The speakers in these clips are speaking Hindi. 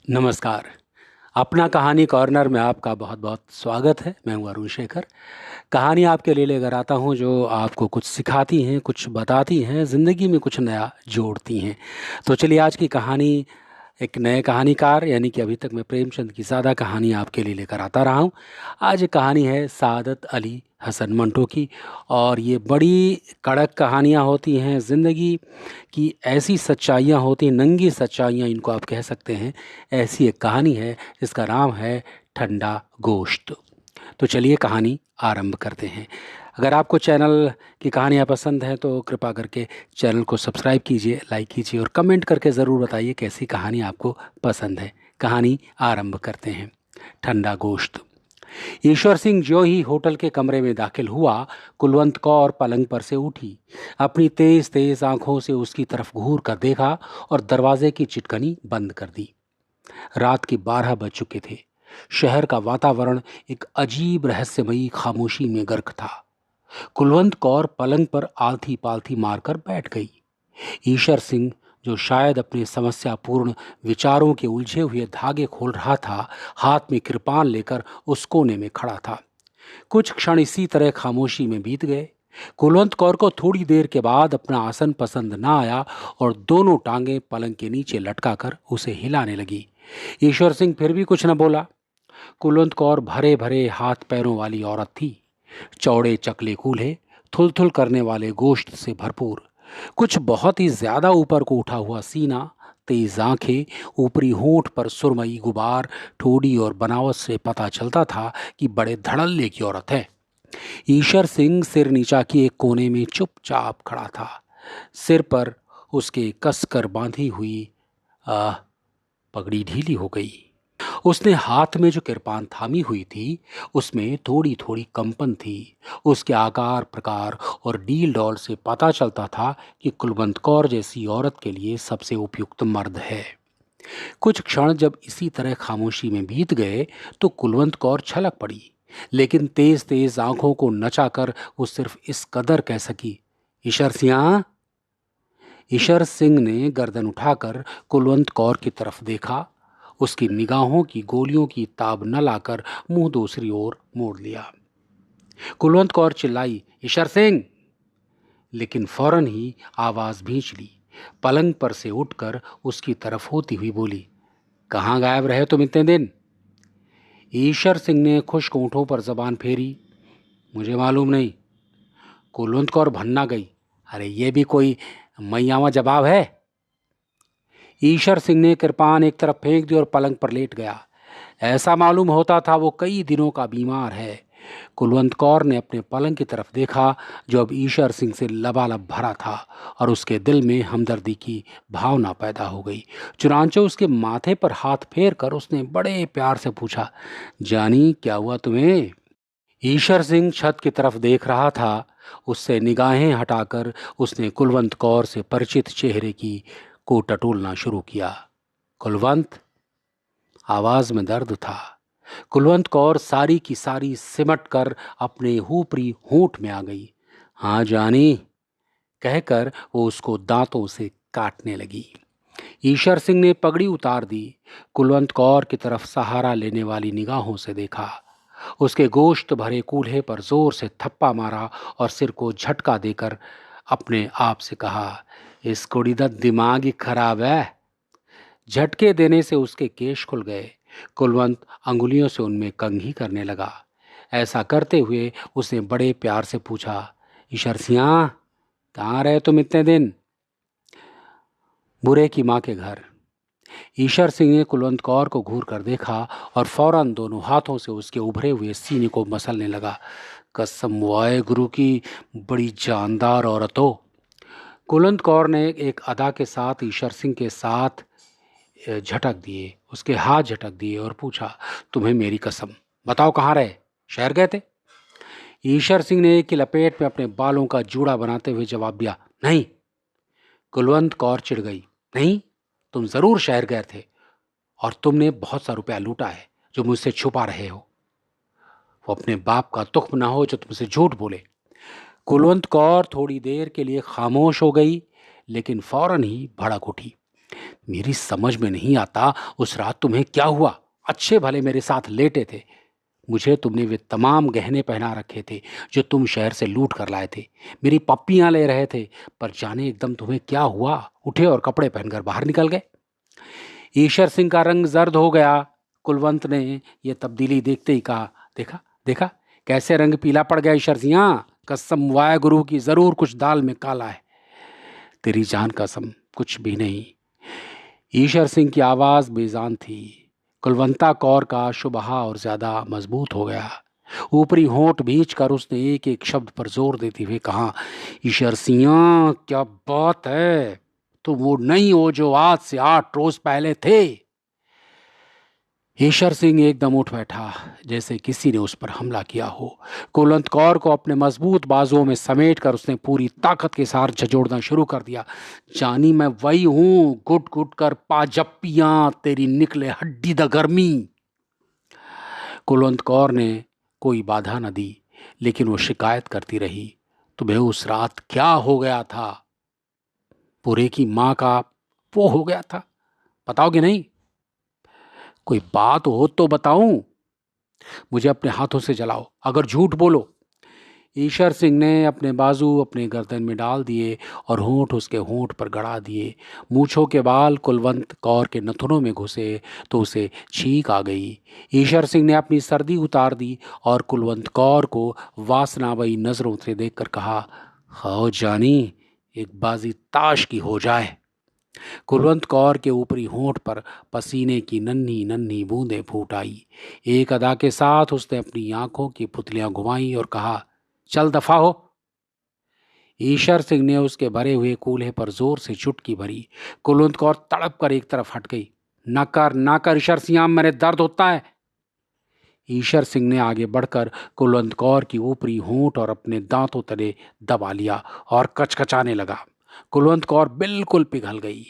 नमस्कार। अपना कहानी कॉर्नर में आपका बहुत बहुत स्वागत है। मैं हूँ अरुण शेखर। कहानी आपके लिए लेकर आता हूँ जो आपको कुछ सिखाती हैं, कुछ बताती हैं, ज़िंदगी में कुछ नया जोड़ती हैं। तो चलिए, आज की कहानी एक नए कहानीकार यानी कि अभी तक मैं प्रेमचंद की ज़्यादा कहानी आपके लिए लेकर आता रहा हूँ। आज एक कहानी है सादत अली हसन मंटो की। और ये बड़ी कड़क कहानियाँ होती हैं, ज़िंदगी की ऐसी सच्चाइयाँ होती हैं, नंगी सच्चाइयाँ इनको आप कह सकते हैं। ऐसी एक कहानी है जिसका नाम है ठंडा गोश्त। तो चलिए कहानी आरंभ करते हैं। अगर आपको चैनल की कहानियाँ पसंद हैं तो कृपा करके चैनल को सब्सक्राइब कीजिए, लाइक कीजिए और कमेंट करके ज़रूर बताइए कैसी कहानी आपको पसंद है। कहानी आरंभ करते हैं। ठंडा गोश्त। ईश्वर सिंह जो ही होटल के कमरे में दाखिल हुआ, कुलवंत कौर पलंग पर से उठी, अपनी तेज तेज आंखों से उसकी तरफ घूर कर देखा और दरवाजे की चिटकनी बंद कर दी। रात के 12 बज चुके थे। शहर का वातावरण एक अजीब रहस्यमयी खामोशी में गर्क था। कुलवंत कौर पलंग पर आलथी पालथी मारकर बैठ गई। ईशर सिंह, जो शायद अपने समस्यापूर्ण विचारों के उलझे हुए धागे खोल रहा था, हाथ में कृपान लेकर उस कोने में खड़ा था। कुछ क्षण इसी तरह खामोशी में बीत गए। कुलवंत कौर को थोड़ी देर के बाद अपना आसन पसंद न आया और दोनों टांगें पलंग के नीचे लटकाकर उसे हिलाने लगी। ईश्वर सिंह फिर भी कुछ न बोला। कुलवंत कौर भरे भरे हाथ पैरों वाली औरत थी। चौड़े चकले कूल्हे, थुल थुल करने वाले गोश्त से भरपूर, कुछ बहुत ही ज्यादा ऊपर को उठा हुआ सीना, तेज आंखें, ऊपरी होंठ पर सुरमई गुबार, ठोड़ी और बनावट से पता चलता था कि बड़े धड़ल्ले की औरत है। ईशर सिंह सिर नीचा की एक कोने में चुपचाप खड़ा था। सिर पर उसके कसकर बांधी हुई आह पगड़ी ढीली हो गई। उसने हाथ में जो कृपान थामी हुई थी उसमें थोड़ी थोड़ी कंपन थी। उसके आकार प्रकार और डील डॉल से पता चलता था कि कुलवंत कौर जैसी औरत के लिए सबसे उपयुक्त मर्द है। कुछ क्षण जब इसी तरह खामोशी में बीत गए तो कुलवंत कौर छलक पड़ी, लेकिन तेज तेज आंखों को नचाकर वो सिर्फ इस कदर कह सकी, ईशर सिंह। ईशर सिंह ने गर्दन उठाकर कुलवंत कौर की तरफ देखा। उसकी निगाहों की गोलियों की ताब न लाकर मुंह दूसरी ओर मोड़ लिया। कुलवंत कौर चिल्लाई, ईशर सिंह। लेकिन फौरन ही आवाज भींच ली। पलंग पर से उठकर उसकी तरफ होती हुई बोली, कहाँ गायब रहे तुम इतने दिन? ईशर सिंह ने खुश्क होंठों पर जबान फेरी, मुझे मालूम नहीं। कुलवंत कौर भन्ना गई, अरे ये भी कोई मैयावा जवाब है? ईशर सिंह ने कृपान एक तरफ फेंक दी और पलंग पर लेट गया। ऐसा मालूम होता था वो कई दिनों का बीमार है। कुलवंत कौर ने अपने पलंग की तरफ देखा जो अब ईशर सिंह से लबालब भरा था और उसके दिल में हमदर्दी की भावना पैदा हो गई। चुनांचे उसके माथे पर हाथ फेर कर उसने बड़े प्यार से पूछा, जानी क्या हुआ तुम्हें? ईशर सिंह छत की तरफ देख रहा था। उससे निगाहें हटाकर उसने कुलवंत कौर से परिचित चेहरे की को टटोलना शुरू किया। कुलवंत। आवाज में दर्द था। कुलवंत कौर सारी की सारी सिमट कर अपने ऊपरी होंठ में आ गई। हाँ जानी, कहकर वो उसको दांतों से काटने लगी। ईशर सिंह ने पगड़ी उतार दी। कुलवंत कौर की तरफ सहारा लेने वाली निगाहों से देखा। उसके गोश्त भरे कूल्हे पर जोर से थप्पा मारा और सिर को झटका देकर अपने आप से कहा, इस कुड़ी दा दिमाग ही खराब है। झटके देने से उसके केश खुल गए। कुलवंत अंगुलियों से उनमें कंघी करने लगा। ऐसा करते हुए उसने बड़े प्यार से पूछा, ईशर सिंह, कहाँ रहे तुम इतने दिन? बुरे की माँ के घर। ईशर सिंह ने कुलवंत कौर को घूर कर देखा और फौरन दोनों हाथों से उसके उभरे हुए सीने को मसलने लगा। कसम वाहे गुरु की, बड़ी जानदार औरत हो। कुलवंत कौर ने एक अदा के साथ ईशर सिंह के साथ झटक दिए, उसके हाथ झटक दिए और पूछा, तुम्हें मेरी कसम, बताओ कहाँ रहे? शहर गए थे? ईशर सिंह ने एक की लपेट में अपने बालों का जूड़ा बनाते हुए जवाब दिया, नहीं। कुलवंत कौर चिढ़ गई, नहीं, तुम जरूर शहर गए थे और तुमने बहुत सा रुपया लूटा है जो मुझसे छुपा रहे हो। वो अपने बाप का तुख्म ना हो जो तुमसे झूठ बोले। कुलवंत कौर थोड़ी देर के लिए खामोश हो गई, लेकिन फौरन ही भड़क उठी। मेरी समझ में नहीं आता उस रात तुम्हें क्या हुआ। अच्छे भले मेरे साथ लेटे थे। मुझे तुमने वे तमाम गहने पहना रखे थे जो तुम शहर से लूट कर लाए थे। मेरी पप्पियां ले रहे थे, पर जाने एकदम तुम्हें क्या हुआ, उठे और कपड़े पहनकर बाहर निकल गए। ईशर सिंह का रंग जर्द हो गया। कुलवंत ने यह तब्दीली देखते ही कहा, देखा देखा कैसे रंग पीला पड़ गया ईशर सिंह। कसम वाहे गुरु की, जरूर कुछ दाल में काला है। तेरी जान कसम, कुछ भी नहीं। ईशर सिंह की आवाज बेजान थी। कुलवंता कौर का शुबहा और ज्यादा मजबूत हो गया। ऊपरी होंठ भींच कर उसने एक एक शब्द पर जोर देते हुए कहा, ईशर सिंह, क्या बात है। तुम वो नहीं हो जो आज से 8 रोज पहले थे। ईशर सिंह एकदम उठ बैठा, जैसे किसी ने उस पर हमला किया हो। कुलवंत कौर को अपने मजबूत बाजुओं में समेट कर उसने पूरी ताकत के साथ झंझोड़ना शुरू कर दिया। जानी मैं वही हूं, गुट गुट कर पाजप्पियां तेरी निकले हड्डी द गर्मी। कुलवंत कौर ने कोई बाधा न दी, लेकिन वो शिकायत करती रही, तुम्हें उस रात क्या हो गया था। पूरे की माँ का वो हो गया था, बताओगे नहीं? कोई बात हो तो बताऊं? मुझे अपने हाथों से जलाओ, अगर झूठ बोलो। ईशर सिंह ने अपने बाजू अपने गर्दन में डाल दिए और होंठ उसके होंठ पर गड़ा दिए। मूछों के बाल कुलवंत कौर के नथुनों में घुसे तो उसे छींक आ गई। ईशर सिंह ने अपनी सर्दी उतार दी और कुलवंत कौर को वासनामयी नजरों से देखकर कहा, खाओ जानी, एक बाजी ताश की हो जाए। कुलवंत कौर के ऊपरी होंठ पर पसीने की नन्ही नन्ही बूंदें फूट आई। एक अदा के साथ उसने अपनी आंखों की पुतलियां घुमाई और कहा, चल दफा हो। ईशर सिंह ने उसके भरे हुए कूल्हे पर जोर से चुटकी भरी। कुलवंत कौर तड़प कर एक तरफ हट गई। ना कर ईशर सिंह, मेरे दर्द होता है। ईशर सिंह ने आगे बढ़कर कुलवंत कौर की ऊपरी होंठ और अपने दांतों तले दबा लिया और कचकचाने लगा। कुलवंत कौर बिल्कुल पिघल गई।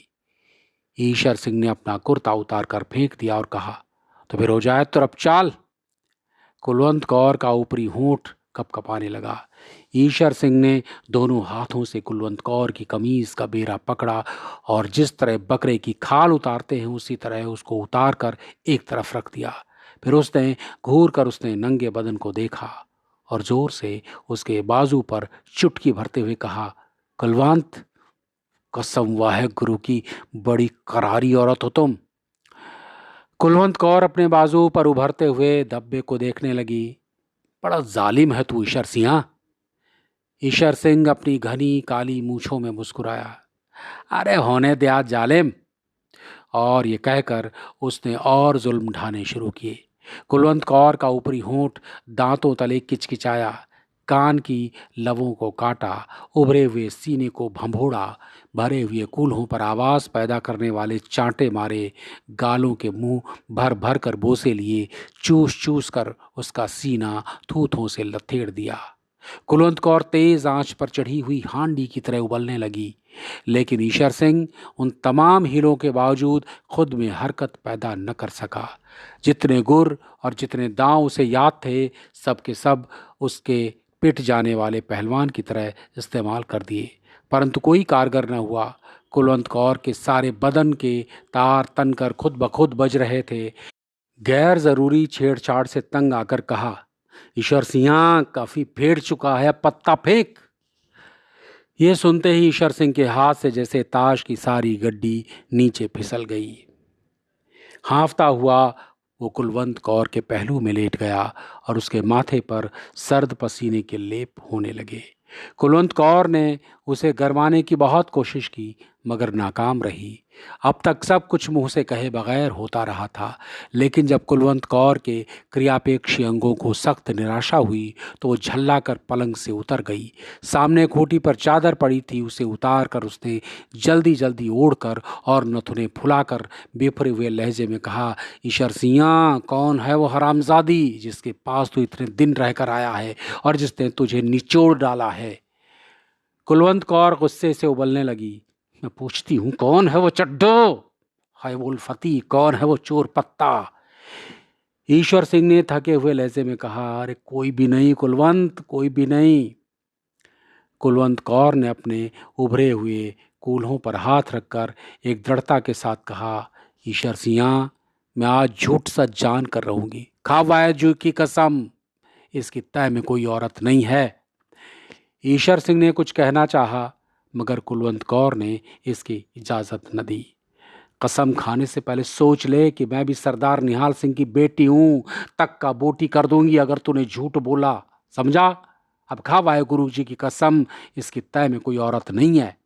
ईशर सिंह ने अपना कुर्ता उतार कर फेंक दिया और कहा, तो फिर हो जाए तो अब चाल। कुलवंत कौर का ऊपरी होंठ कपकपाने लगा। ईशर सिंह ने दोनों हाथों से कुलवंत कौर की कमीज का बेरा पकड़ा और जिस तरह बकरे की खाल उतारते हैं उसी तरह उसको उतार कर एक तरफ रख दिया। फिर उसने घूर कर उसने नंगे बदन को देखा और जोर से उसके बाजू पर चुटकी भरते हुए कहा, कुलवंत, कसम वाहे गुरु की, बड़ी करारी औरत हो तुम। कुलवंत कौर अपने बाजू पर उभरते हुए धब्बे को देखने लगी। बड़ा जालिम है तू ईशर सिंह। ईशर सिंह अपनी घनी काली मूछों में मुस्कुराया। अरे होने दे आज जालिम। और ये कहकर उसने और जुल्म ढाने शुरू किए। कुलवंत कौर का ऊपरी होंठ दांतों तले किचकिचाया, कान की लवों को काटा, उभरे हुए सीने को भंभोड़ा, भरे हुए कूल्हों पर आवाज पैदा करने वाले चांटे मारे, गालों के मुंह भर भर कर बोसे लिए, चूस चूस कर उसका सीना थूथों से लथेड़ दिया। कुलवंत कौर तेज आंच पर चढ़ी हुई हांडी की तरह उबलने लगी। लेकिन ईशर सिंह उन तमाम हीलों के बावजूद खुद में हरकत पैदा न कर सका। जितने गुर और जितने दांव उसे याद थे, सब के सब उसके पिट जाने वाले पहलवान की तरह इस्तेमाल कर दिए, परंतु कोई कारगर न हुआ। कुलवंत कौर के सारे बदन के तार तनकर खुद ब खुद बज रहे थे। गैर जरूरी छेड़छाड़ से तंग आकर कहा, ईश्वर सिंह, काफी फेर चुका है, पत्ता फेंक। ये सुनते ही ईशर सिंह के हाथ से जैसे ताश की सारी गड्डी नीचे फिसल गई। हाँफता हुआ वो कुलवंत कौर के पहलू में लेट गया और उसके माथे पर सर्द पसीने के लेप होने लगे। कुलवंत कौर ने उसे गरमाने की बहुत कोशिश की, मगर नाकाम रही। अब तक सब कुछ मुंह से कहे बगैर होता रहा था, लेकिन जब कुलवंत कौर के क्रियापेक्षी अंगों को सख्त निराशा हुई तो वो झल्ला कर पलंग से उतर गई। सामने खूंटी पर चादर पड़ी थी, उसे उतार कर उसने जल्दी जल्दी ओढ़कर और नथुने फुलाकर बेफरे हुए लहजे में कहा, ईशर सिंह, कौन है वो हरामजादी जिसके पास तू इतने दिन रहकर आया है और जिसने तुझे निचोड़ डाला है। कुलवंत कौर गुस्से से उबलने लगी। मैं पूछती हूँ, कौन है वो चड्डो? हाय वो उल्फती, कौन है वो चोर पत्ता? ईश्वर सिंह ने थके हुए लहजे में कहा, अरे कोई भी नहीं कुलवंत, कोई भी नहीं। कुलवंत कौर ने अपने उभरे हुए कूल्हों पर हाथ रखकर एक दृढ़ता के साथ कहा, ईशर सिंह, मैं आज झूठ सच जान कर रहूंगी। खा वाहेजू की कसम, इसकी तय में कोई औरत नहीं है। ईशर सिंह ने कुछ कहना चाहा, मगर कुलवंत कौर ने इसकी इजाजत न दी। कसम खाने से पहले सोच ले कि मैं भी सरदार निहाल सिंह की बेटी हूं, तक का बोटी कर दूंगी अगर तूने झूठ बोला, समझा? अब खा वाहे गुरु जी की कसम, इसकी तय में कोई औरत नहीं है।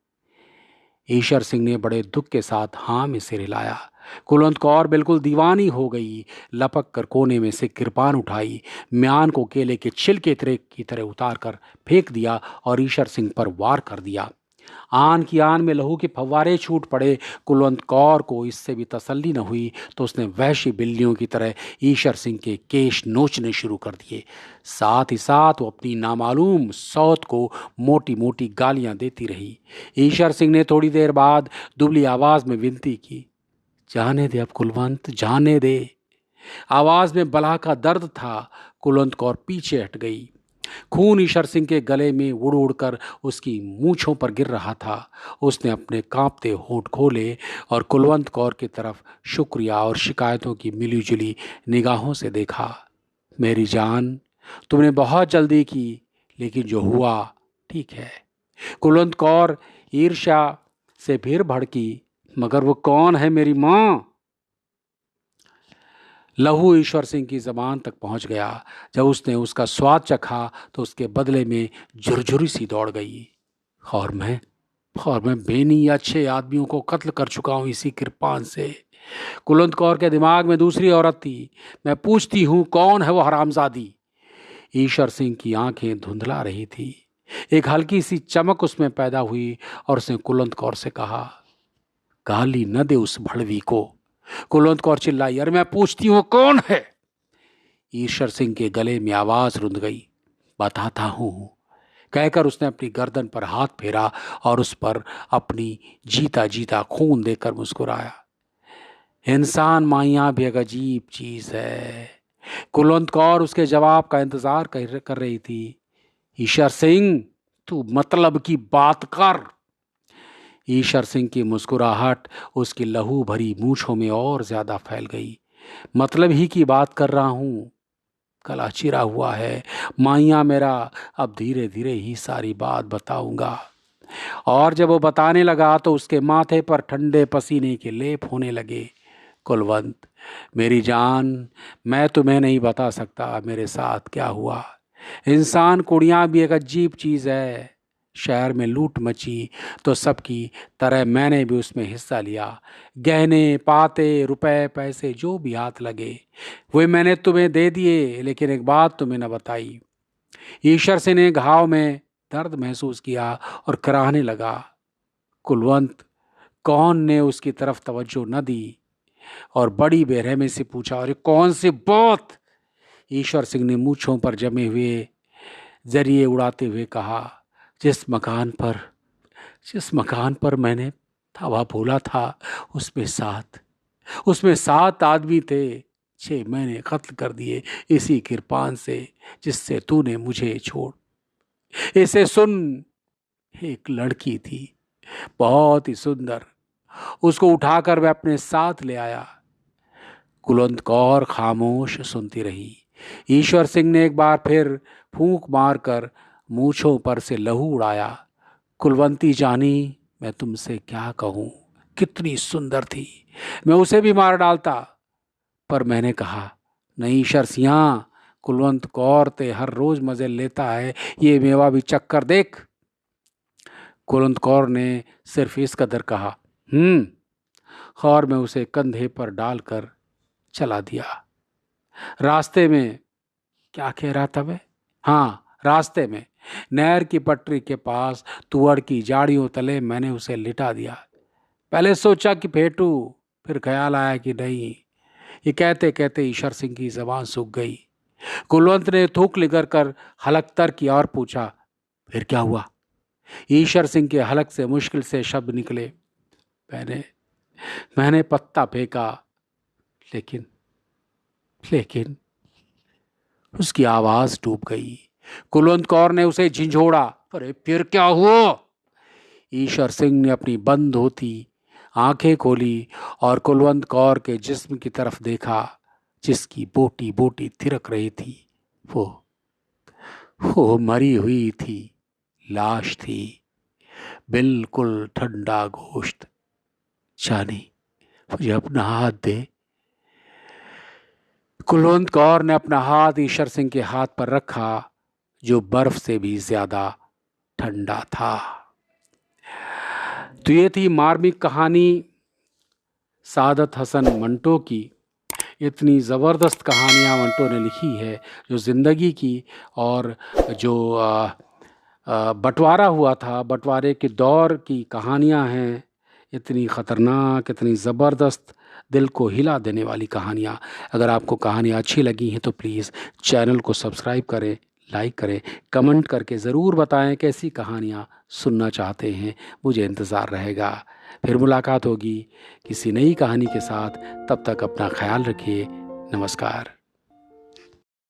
ईशर सिंह ने बड़े दुख के साथ हाँ में सिर हिलाया। कुलवंत कौर बिल्कुल दीवानी हो गई। लपक कर कोने में से कृपान उठाई, म्यान को केले के छिलके की तरह उतार कर फेंक दिया और ईशर सिंह पर वार कर दिया। आन की आन में लहू के फव्वारे छूट पड़े। कुलवंत कौर को इससे भी तसल्ली न हुई तो उसने वहशी बिल्लियों की तरह ईशर सिंह के केश नोचने शुरू कर दिए। साथ ही साथ वो अपनी नामालूम सौत को मोटी मोटी गालियां देती रही। ईशर सिंह ने थोड़ी देर बाद दुबली आवाज में विनती की, जाने दे अब कुलवंत, जाने दे। आवाज में बला का दर्द था। कुलवंत कौर पीछे हट गई। खून ईशर सिंह के गले में उड़ उड़कर उसकी मूंछों पर गिर रहा था। उसने अपने कांपते होंठ खोले और कुलवंत कौर की तरफ शुक्रिया और शिकायतों की मिलीजुली निगाहों से देखा। मेरी जान, तुमने बहुत जल्दी की, लेकिन जो हुआ ठीक है। कुलवंत कौर ईर्ष्या से फिर भड़की, मगर वो कौन है मेरी मां? लहू ईश्वर सिंह की जबान तक पहुंच गया। जब उसने उसका स्वाद चखा तो उसके बदले में झुरझुरी सी दौड़ गई। और मैं और मैं बेनी अच्छे आदमियों को कत्ल कर चुका हूं इसी कृपान से। कुलवंत कौर के दिमाग में दूसरी औरत थी। मैं पूछती हूं, कौन है वो हरामजादी? ईश्वर सिंह की आंखें धुंधला रही थी। एक हल्की सी चमक उसमें पैदा हुई और उसने कुलवंत कौर से कहा, गाली न दे उस भड़वी को। कुलवंत कौर चिल्लाई, अरे मैं पूछती हूं कौन है? ईश्वर सिंह के गले में आवाज रुंध गई। बताता हूं, कहकर उसने अपनी गर्दन पर हाथ फेरा और उस पर अपनी जीता जीता खून देकर मुस्कुराया। इंसान माइया भी एक अजीब चीज है। कुलवंत कौर उसके जवाब का इंतजार कर रही थी। ईशर सिंह, तू मतलब की बात कर। ईशर सिंह की मुस्कुराहट उसकी लहू भरी मूछों में और ज्यादा फैल गई। मतलब ही की बात कर रहा हूं। गला चिरा हुआ है माइया मेरा। अब धीरे धीरे ही सारी बात बताऊंगा। और जब वो बताने लगा तो उसके माथे पर ठंडे पसीने के लेप होने लगे। कुलवंत, मेरी जान, मैं तुम्हें नहीं बता सकता मेरे साथ क्या हुआ। इंसान कुड़ियाँ भी एक अजीब चीज़ है। शहर में लूट मची तो सबकी तरह मैंने भी उसमें हिस्सा लिया। गहने पाते रुपए पैसे जो भी हाथ लगे वे मैंने तुम्हें दे दिए, लेकिन एक बात तुम्हें न बताई। ईश्वर से ने घाव में दर्द महसूस किया और कराहने लगा। कुलवंत, कौन ने उसकी तरफ तवज्जो न दी और बड़ी बेरहमी से पूछा, अरे कौन सी बात? ईश्वर सिंह ने मूंछों पर जमे हुए जरिए उड़ाते हुए कहा, जिस मकान पर मैंने धावा बोला था उसमें सात आदमी थे। 6 मैंने कत्ल कर दिए इसी कृपान से जिससे तूने मुझे छोड़। इसे सुन, एक लड़की थी, बहुत ही सुंदर। उसको उठाकर मैं अपने साथ ले आया। कुलवंत कौर खामोश सुनती रही। ईश्वर सिंह ने एक बार फिर फूंक मारकर मूंछों पर से लहू उड़ाया। कुलवंती जानी, मैं तुमसे क्या कहूं, कितनी सुंदर थी। मैं उसे भी मार डालता, पर मैंने कहा नहीं ईशर सिंह, कुलवंत कौर ते हर रोज मजे लेता है, ये मेवा भी चक्कर देख। कुलवंत कौर ने सिर्फ इस कदर कहा, और मैं उसे कंधे पर डालकर चला दिया। रास्ते में क्या कह रहा था मैं? हाँ, रास्ते में नहर की पटरी के पास तुअड़ की जाड़ियों तले मैंने उसे लिटा दिया। पहले सोचा कि फेंटू, फिर ख्याल आया कि नहीं। ये कहते कहते ईश्वर सिंह की जबान सूख गई। कुलवंत ने थूक लिगर कर हलक तर किया और पूछा, फिर क्या हुआ? ईश्वर सिंह के हलक से मुश्किल से शब्द निकले, मैंने पत्ता फेंका, लेकिन उसकी आवाज डूब गई। कुलवंत कौर ने उसे झिंझोड़ा, अरे फिर क्या हुआ? ईश्वर सिंह ने अपनी बंद होती आंखें खोली और कुलवंत कौर के जिस्म की तरफ देखा, जिसकी बोटी बोटी थिरक रही थी। वो मरी हुई थी, लाश थी, बिल्कुल ठंडा गोश्त। जानी, मुझे अपना हाथ दे। कुलवंत कौर ने अपना हाथ ईश्वर सिंह के हाथ पर रखा, जो बर्फ से भी ज्यादा ठंडा था। तो ये थी मार्मिक कहानी सादत हसन मंटो की। इतनी ज़बरदस्त कहानियाँ मंटो ने लिखी है, जो ज़िंदगी की और जो बंटवारा हुआ था, बंटवारे के दौर की कहानियाँ हैं। इतनी ख़तरनाक, इतनी ज़बरदस्त, दिल को हिला देने वाली कहानियाँ। अगर आपको कहानियाँ अच्छी लगी हैं तो प्लीज़ चैनल को सब्सक्राइब करें, लाइक करें, कमेंट करके ज़रूर बताएं कैसी कहानियाँ सुनना चाहते हैं। मुझे इंतज़ार रहेगा। फिर मुलाकात होगी किसी नई कहानी के साथ। तब तक अपना ख्याल रखिए। नमस्कार।